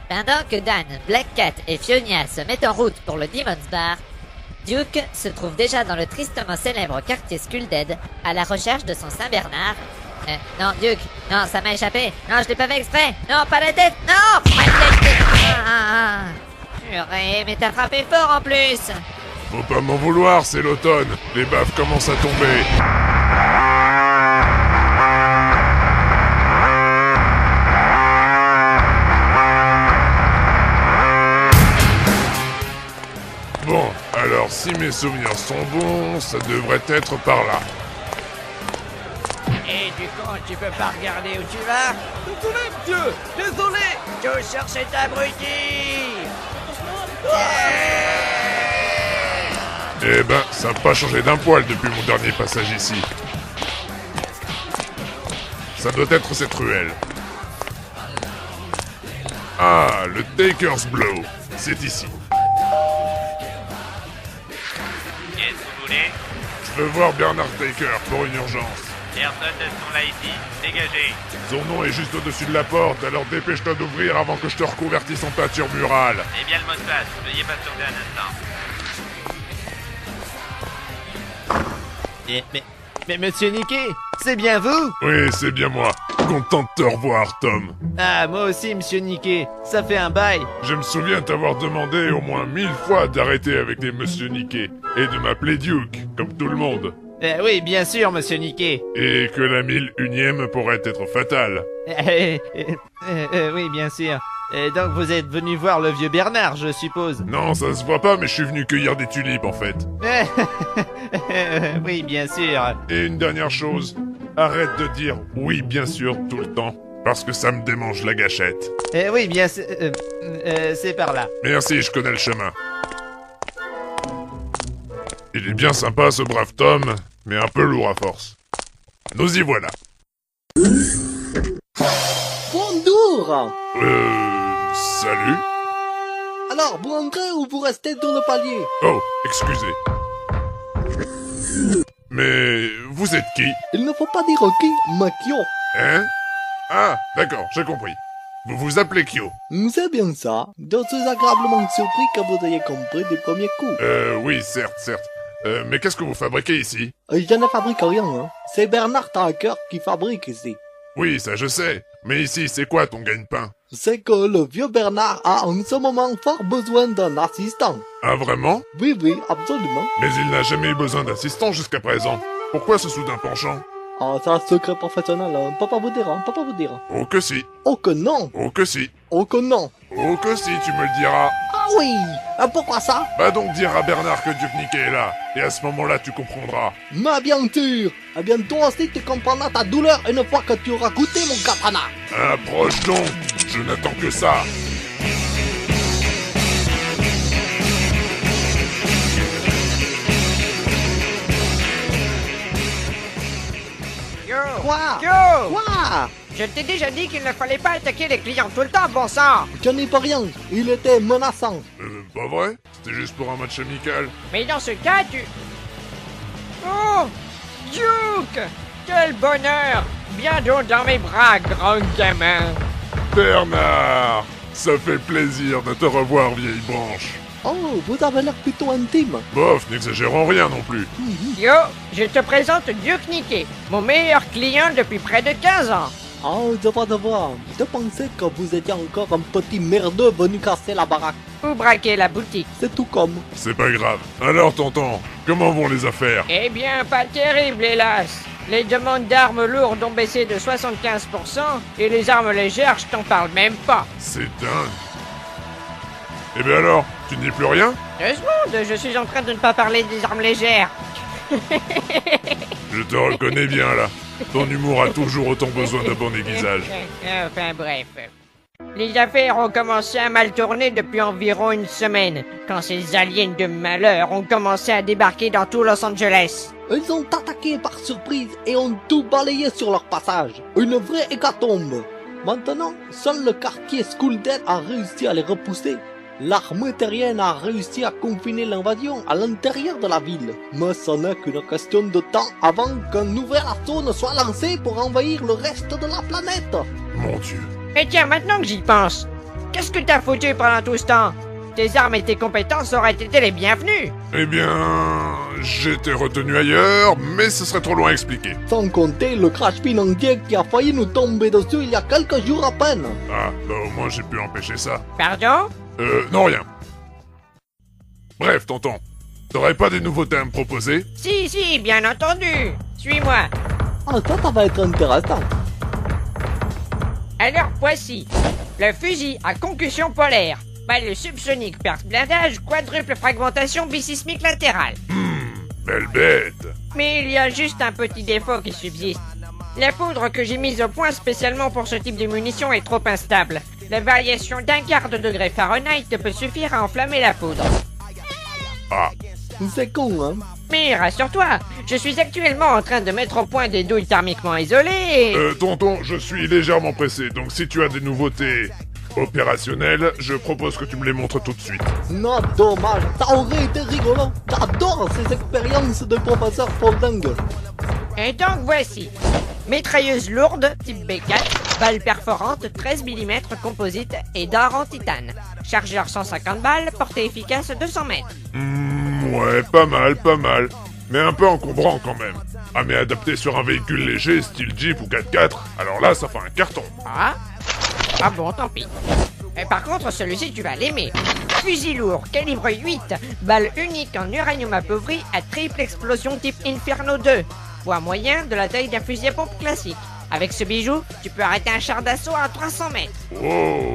Pendant que Dan, Black Cat et Fionia se mettent en route pour le Demon's Bar, Duke se trouve déjà dans le tristement célèbre quartier Skuldhead à la recherche de son Saint-Bernard. Non, Duke, non, ça m'a échappé. Non, je l'ai pas fait exprès. Non, pas la tête. Non, pas la tête. Purée, mais t'as frappé fort en plus. Faut pas m'en vouloir, c'est l'automne. Les baffes commencent à tomber. Bon, alors si mes souvenirs sont bons, ça devrait être par là. Et du coup, tu peux pas regarder où tu vas? Désolé, monsieur. Désolé. Tout sur cet abruti. Eh ben, ça n'a pas changé d'un poil depuis mon dernier passage ici. Ça doit être cette ruelle. Ah, le Taker's Blow. C'est ici. Qu'est-ce que vous voulez? Je veux voir Bernard Taker pour une urgence. Personne ne sont là ici. Dégagez. Son nom est juste au-dessus de la porte, alors dépêche-toi d'ouvrir avant que je te reconvertisse en peinture murale. Eh bien, le mot de passe. Veuillez patienter un instant. Mais monsieur Nicky, c'est bien vous? Oui, c'est bien moi. Content de te revoir, Tom. Ah, moi aussi, monsieur Nicky. Ça fait un bail. Je me souviens t'avoir demandé au moins 1000 fois d'arrêter avec les Monsieur Nicky et de m'appeler Duke, comme tout le monde. Oui, bien sûr, monsieur Nicky. Et que la 1001e pourrait être fatale. Oui, bien sûr. Donc vous êtes venu voir le vieux Bernard, je suppose. Non, ça se voit pas, mais je suis venu cueillir des tulipes, en fait. Oui, bien sûr. Et une dernière chose, arrête de dire « oui, bien sûr » tout le temps, parce que ça me démange la gâchette. Oui, bien sûr. C'est par là. Merci, je connais le chemin. Il est bien sympa, ce brave Tom, mais un peu lourd à force. Nous y voilà. Bonjour. Salut. Alors, vous entrez ou vous restez dans le palier? Oh, excusez. Mais vous êtes qui? Il ne faut pas dire qui, mais Kyo. Hein? Ah, d'accord, j'ai compris. Vous vous appelez Kyo. C'est bien ça. Je suis agréablement surpris que vous ayez compris du premier coup. Oui, certes. Mais qu'est-ce que vous fabriquez ici? Je ne fabrique rien, hein. C'est Bernard Taker qui fabrique ici. Oui, ça je sais. Mais ici, c'est quoi ton gagne-pain? C'est que le vieux Bernard a en ce moment fort besoin d'un assistant. Ah, vraiment? Oui, absolument. Mais il n'a jamais eu besoin d'assistant jusqu'à présent. Pourquoi ce soudain penchant? Ah, c'est un secret professionnel, hein. Peut pas vous dire, hein. Peut pas vous dire. Oh que si. Oh que non. Oh que si. Oh que non. Oh que si, tu me le diras. Ah oui. Pourquoi ça? Va donc dire à Bernard que Duke Nicky est là. Et à ce moment-là, tu comprendras. Mais bien sûr. Eh bien, toi aussi, tu comprendras ta douleur une fois que tu auras goûté mon katana. Approche donc. Je n'attends que ça. Yo! Quoi? Yo! Quoi? Je t'ai déjà dit qu'il ne fallait pas attaquer les clients tout le temps, bon sang! Je n'y peux rien. Il était menaçant. Pas vrai? C'était juste pour un match amical. Mais dans ce cas, tu... Oh! Duke! Quel bonheur! Viens donc dans mes bras, grand gamin! Bernard! Ça fait plaisir de te revoir, vieille branche. Oh, vous avez l'air plutôt intime. Bof, n'exagérons rien non plus. Yo, je te présente Duke Nicky, mon meilleur client depuis près de 15 ans. Oh, je vois, je vois. Je pensais que vous étiez encore un petit merdeux venu casser la baraque. Ou braquer la boutique. C'est tout comme. C'est pas grave. Alors, tonton, comment vont les affaires? Eh bien, pas terrible, hélas. Les demandes d'armes lourdes ont baissé de 75% et les armes légères, je t'en parle même pas. C'est dingue. Eh bien alors, tu ne dis plus rien? 2 secondes, je suis en train de ne pas parler des armes légères. Je te reconnais bien là. Ton humour a toujours autant besoin d'un bon aiguisage. Enfin bref. Les affaires ont commencé à mal tourner depuis environ une semaine, quand ces aliens de malheur ont commencé à débarquer dans tout Los Angeles. Ils ont attaqué par surprise et ont tout balayé sur leur passage. Une vraie hécatombe. Maintenant, seul le quartier Skuldhead a réussi à les repousser. L'armée terrienne a réussi à confiner l'invasion à l'intérieur de la ville. Mais ce n'est qu'une question de temps avant qu'un nouvel assaut ne soit lancé pour envahir le reste de la planète. Mon Dieu. Et tiens, maintenant que j'y pense, qu'est-ce que t'as foutu pendant tout ce temps? Tes armes et tes compétences auraient été les bienvenues. Eh bien, j'étais retenu ailleurs, mais ce serait trop loin à expliquer. Sans compter le crash financier qui a failli nous tomber dessus il y a quelques jours à peine. Ah, bah au moins j'ai pu empêcher ça. Pardon? Non rien. Bref, tonton, t'aurais pas des nouveautés à me proposer? Si, bien entendu. Suis-moi. Ah, ça va être intéressant. Alors voici. Le fusil à concussion polaire. Balle subsonique, perce blindage, quadruple fragmentation bisismique latérale. Belle bête. Mais il y a juste un petit défaut qui subsiste. La poudre que j'ai mise au point spécialement pour ce type de munition est trop instable. La variation d'un quart de degré Fahrenheit peut suffire à enflammer la poudre. Ah, C'est con, hein. Mais rassure-toi, je suis actuellement en train de mettre au point des douilles thermiquement isolées et... tonton, je suis légèrement pressé, donc si tu as des nouveautés opérationnelles, je propose que tu me les montres tout de suite. Non, dommage, ça aurait été rigolo. J'adore ces expériences de professeur Folding. Et donc voici. Mitrailleuse lourde, type B4, balle perforante 13 mm composite et d'or en titane. Chargeur 150 balles, portée efficace 200 mètres. Ouais, pas mal. Mais un peu encombrant quand même. Ah, mais adapté sur un véhicule léger, style Jeep ou 4x4, alors là, ça fait un carton. Ah bon, tant pis. Et par contre, celui-ci, tu vas l'aimer. Fusil lourd, calibre 8, balle unique en uranium appauvri à triple explosion type Inferno 2. Poids moyen de la taille d'un fusil à pompe classique. Avec ce bijou, tu peux arrêter un char d'assaut à 300 mètres. Oh,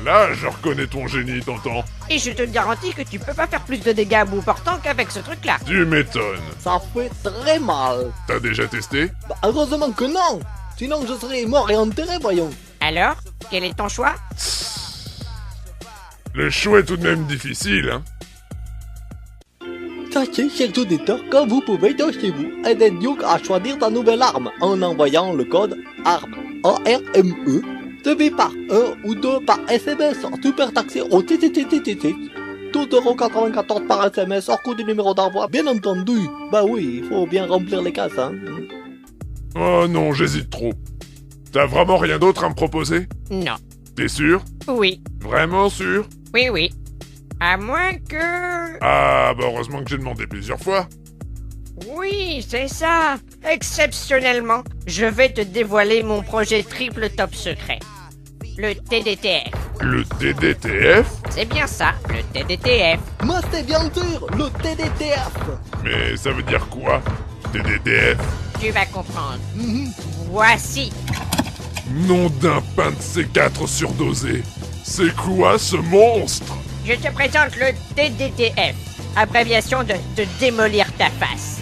là, je reconnais ton génie, tonton. Et je te garantis que tu peux pas faire plus de dégâts à bout portant qu'avec ce truc-là. Tu m'étonnes. Ça fait très mal. T'as déjà testé? Bah, heureusement que non. Sinon je serais mort et enterré, voyons. Alors, quel est ton choix? Le choix est tout de même difficile, hein. Sachez, chers auditeurs, que vous pouvez de chez vous aider Duke à choisir ta nouvelle arme en envoyant le code ARME, A-R-M-E, suivi par 1 ou 2 par SMS super taxé au TTTTT. 12,94€ par SMS hors coût du numéro d'envoi, bien entendu. Bah oui, il faut bien remplir les cases, hein. Oh non, j'hésite trop. T'as vraiment rien d'autre à me proposer? Non. T'es sûr? Oui. Vraiment sûr? Oui. À moins que... Ah, bah heureusement que j'ai demandé plusieurs fois. Oui, c'est ça. Exceptionnellement, je vais te dévoiler mon projet triple top secret. Le TDTF. Le TDTF? C'est bien ça, le TDTF. Moi c'est bien sûr le TDTF. Mais ça veut dire quoi? TDTF? Tu vas comprendre. Voici. Nom d'un pain de C4 surdosé. C'est quoi ce monstre? Je te présente le TDTF, abréviation de te démolir ta face.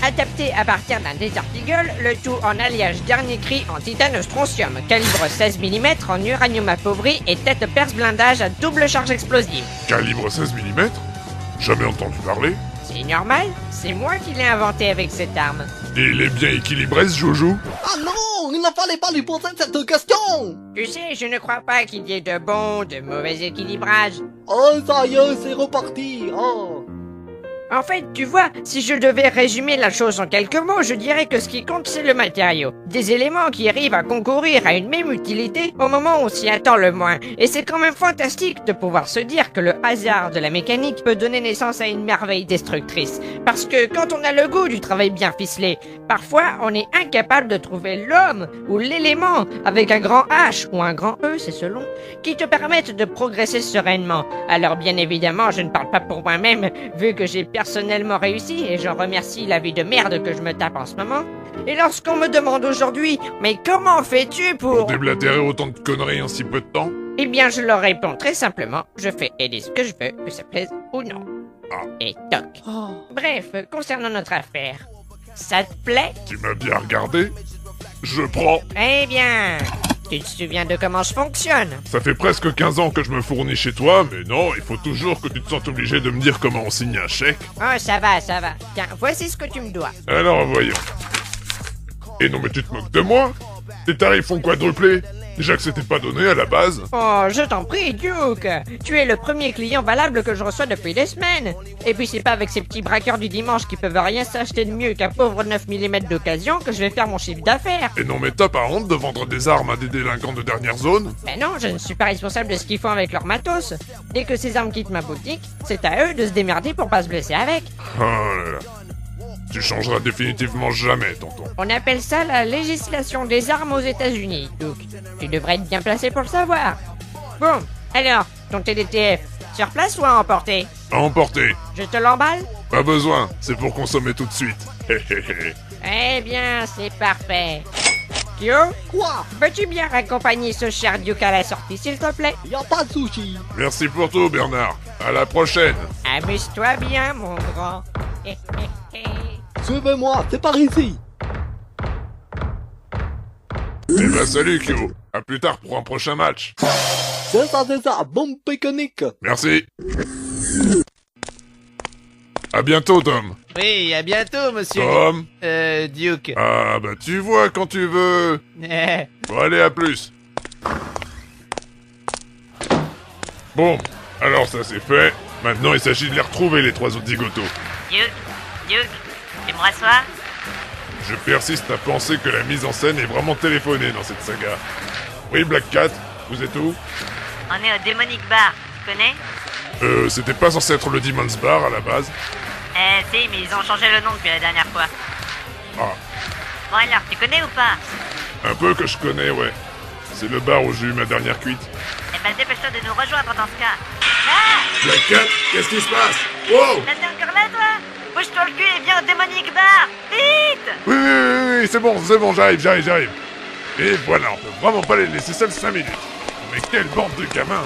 Adapté à partir d'un Desert Eagle, le tout en alliage dernier cri en titane strontium, calibre 16 mm en uranium appauvri et tête perce blindage à double charge explosive. Calibre 16 mm? Jamais entendu parler. C'est normal, c'est moi qui l'ai inventé avec cette arme. Et il est bien équilibré ce joujou? Ah non, il ne fallait pas lui poser cette question. Tu sais, je ne crois pas qu'il y ait de bon, de mauvais équilibrage. Oh ça y est, c'est reparti. Oh. En fait, tu vois, si je devais résumer la chose en quelques mots, je dirais que ce qui compte, c'est le matériau. Des éléments qui arrivent à concourir à une même utilité au moment où on s'y attend le moins. Et c'est quand même fantastique de pouvoir se dire que le hasard de la mécanique peut donner naissance à une merveille destructrice. Parce que quand on a le goût du travail bien ficelé, parfois on est incapable de trouver l'homme ou l'élément avec un grand H ou un grand E, c'est selon, qui te permettent de progresser sereinement. Alors bien évidemment, je ne parle pas pour moi-même, vu que j'ai personnellement réussi et j'en remercie la vie de merde que je me tape en ce moment. Et lorsqu'on me demande aujourd'hui, mais comment fais-tu pour... Déblatérer autant de conneries en si peu de temps? Eh bien, je leur réponds très simplement, je fais aider ce que je veux, que ça plaise ou non. Ah. Et toc. Bref, concernant notre affaire, ça te plaît? Tu m'as bien regardé? Je prends. Eh bien, tu te souviens de comment je fonctionne? Ça fait presque 15 ans que je me fournis chez toi, mais non, il faut toujours que tu te sentes obligé de me dire comment on signe un chèque. Oh, ça va. Tiens, voici ce que tu me dois. Alors, voyons. Et non, mais tu te moques de moi? Tes tarifs font quadrupler? Déjà que c'était pas donné à la base. Oh, je t'en prie, Duke. Tu es le premier client valable que je reçois depuis des semaines. Et puis c'est pas avec ces petits braqueurs du dimanche qui peuvent rien s'acheter de mieux qu'un pauvre 9 mm d'occasion que je vais faire mon chiffre d'affaires. Et non mais t'as pas honte de vendre des armes à des délinquants de dernière zone? Ben non, je ne suis pas responsable de ce qu'ils font avec leur matos. Dès que ces armes quittent ma boutique, c'est à eux de se démerder pour pas se blesser avec. Oh là là. Tu changeras définitivement jamais, tonton. On appelle ça la législation des armes aux États-Unis, Duke. Tu devrais être bien placé pour le savoir. Bon, alors, ton TDTF, sur place ou à emporter? À emporter. Je te l'emballe? Pas besoin, c'est pour consommer tout de suite. Hé hé hé. Eh bien, c'est parfait. Kyo, Quoi? veux-tu bien raccompagner ce cher Duke à la sortie, s'il te plaît? Y a pas de souci. Merci pour tout, Bernard. À la prochaine. Amuse-toi bien, mon grand. Suivez-moi, c'est par ici. Eh ben salut, Kyo. À plus tard pour un prochain match. C'est ça, bombe péconique. Merci. À bientôt, Tom. Oui, à bientôt, monsieur. Tom. Duke. Ah, bah tu vois quand tu veux. Bon, allez, à plus. Bon, alors ça c'est fait. Maintenant, il s'agit de les retrouver, les trois autres zigotos. Duke, tu me reçois? Je persiste à penser que la mise en scène est vraiment téléphonée dans cette saga. Oui, Black Cat, vous êtes où? On est au Demonic Bar, tu connais? C'était pas censé être le Demon's Bar à la base. Si, mais ils ont changé le nom depuis la dernière fois. Ah, Bon alors, tu connais ou pas? un peu que je connais, ouais. C'est le bar où j'ai eu ma dernière cuite. Eh ben dépêche-toi de nous rejoindre dans ce cas. Ah! Black Cat, qu'est-ce qui se passe? Wow! Là, t'es encore là, toi? Bouge-toi le cul et viens au Demonic Bar! Vite! Oui, c'est bon, j'arrive. Et voilà, on peut vraiment pas les laisser seuls 5 minutes. Mais quelle bande de gamins!